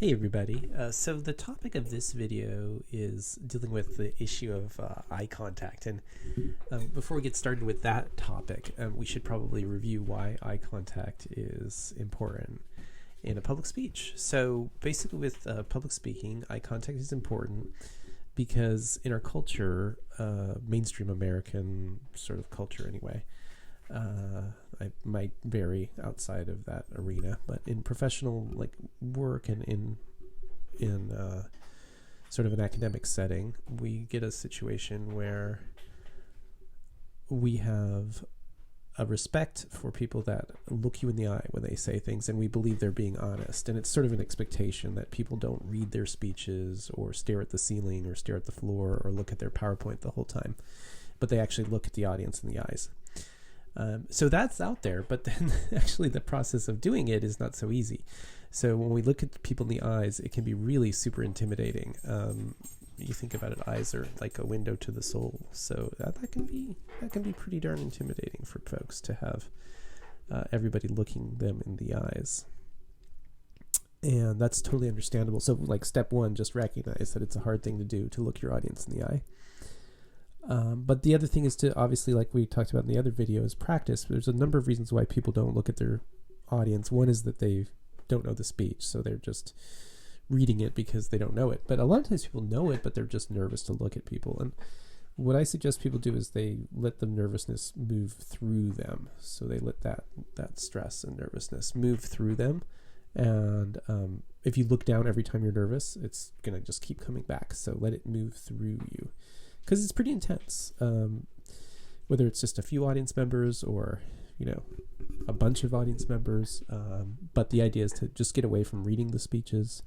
Hey everybody. So the topic of this video is dealing with the issue of eye contact. And before we get started with that topic, we should probably review why eye contact is important in a public speech. So basically with public speaking, eye contact is important because in our culture, mainstream American sort of culture anyway, I might vary outside of that arena, but in professional work and in sort of an academic setting, we get a situation where we have a respect for people that look you in the eye when they say things, and we believe they're being honest. And it's sort of an expectation that people don't read their speeches or stare at the ceiling or stare at the floor or look at their PowerPoint the whole time, but they actually look at the audience in the eyes. So that's out there, but then actually the process of doing it is not so easy. So when we look at people in the eyes, it can be really super intimidating. You think about it, eyes are like a window to the soul. So that can be pretty darn intimidating for folks to have everybody looking them in the eyes. And that's totally understandable. So step one, just recognize that it's a hard thing to do, to look your audience in the eye. But the other thing is to, obviously, like we talked about in the other video, is practice. There's a number of reasons why people don't look at their audience. One is that they don't know the speech, so they're just reading it because they don't know it. But a lot of times people know it, but they're just nervous to look at people. And what I suggest people do is they let the nervousness move through them. So they let that stress and nervousness move through them. And if you look down every time you're nervous, it's going to just keep coming back. So let it move through you, because it's pretty intense, whether it's just a few audience members or, a bunch of audience members. But the idea is to just get away from reading the speeches,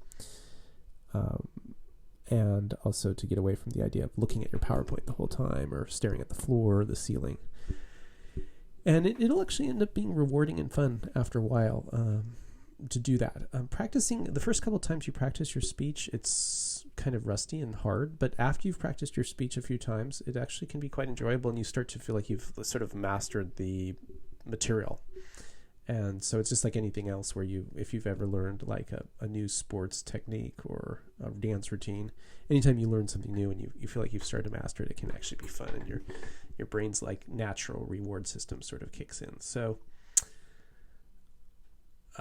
and also to get away from the idea of looking at your PowerPoint the whole time or staring at the floor or the ceiling. And it'll actually end up being rewarding and fun after a while to do that. Practicing, the first couple of times you practice your speech, it's kind of rusty and hard, but after you've practiced your speech a few times, it actually can be quite enjoyable, and you start to feel like you've sort of mastered the material. And so it's just like anything else where if you've ever learned like a new sports technique or a dance routine, anytime you learn something new and you feel like you've started to master it, it can actually be fun, and your brain's natural reward system sort of kicks in. So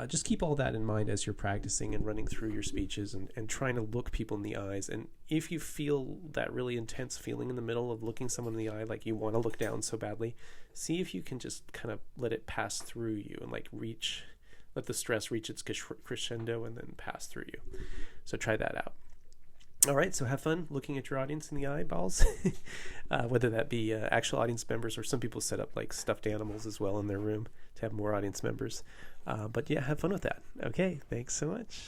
just keep all that in mind as you're practicing and running through your speeches and trying to look people in the eyes. And if you feel that really intense feeling in the middle of looking someone in the eye, like you want to look down so badly, see if you can just kind of let it pass through you and let the stress reach its crescendo and then pass through you. So try that out. All right, so have fun looking at your audience in the eyeballs, whether that be actual audience members, or some people set up stuffed animals as well in their room to have more audience members. But yeah, have fun with that. Okay, thanks so much.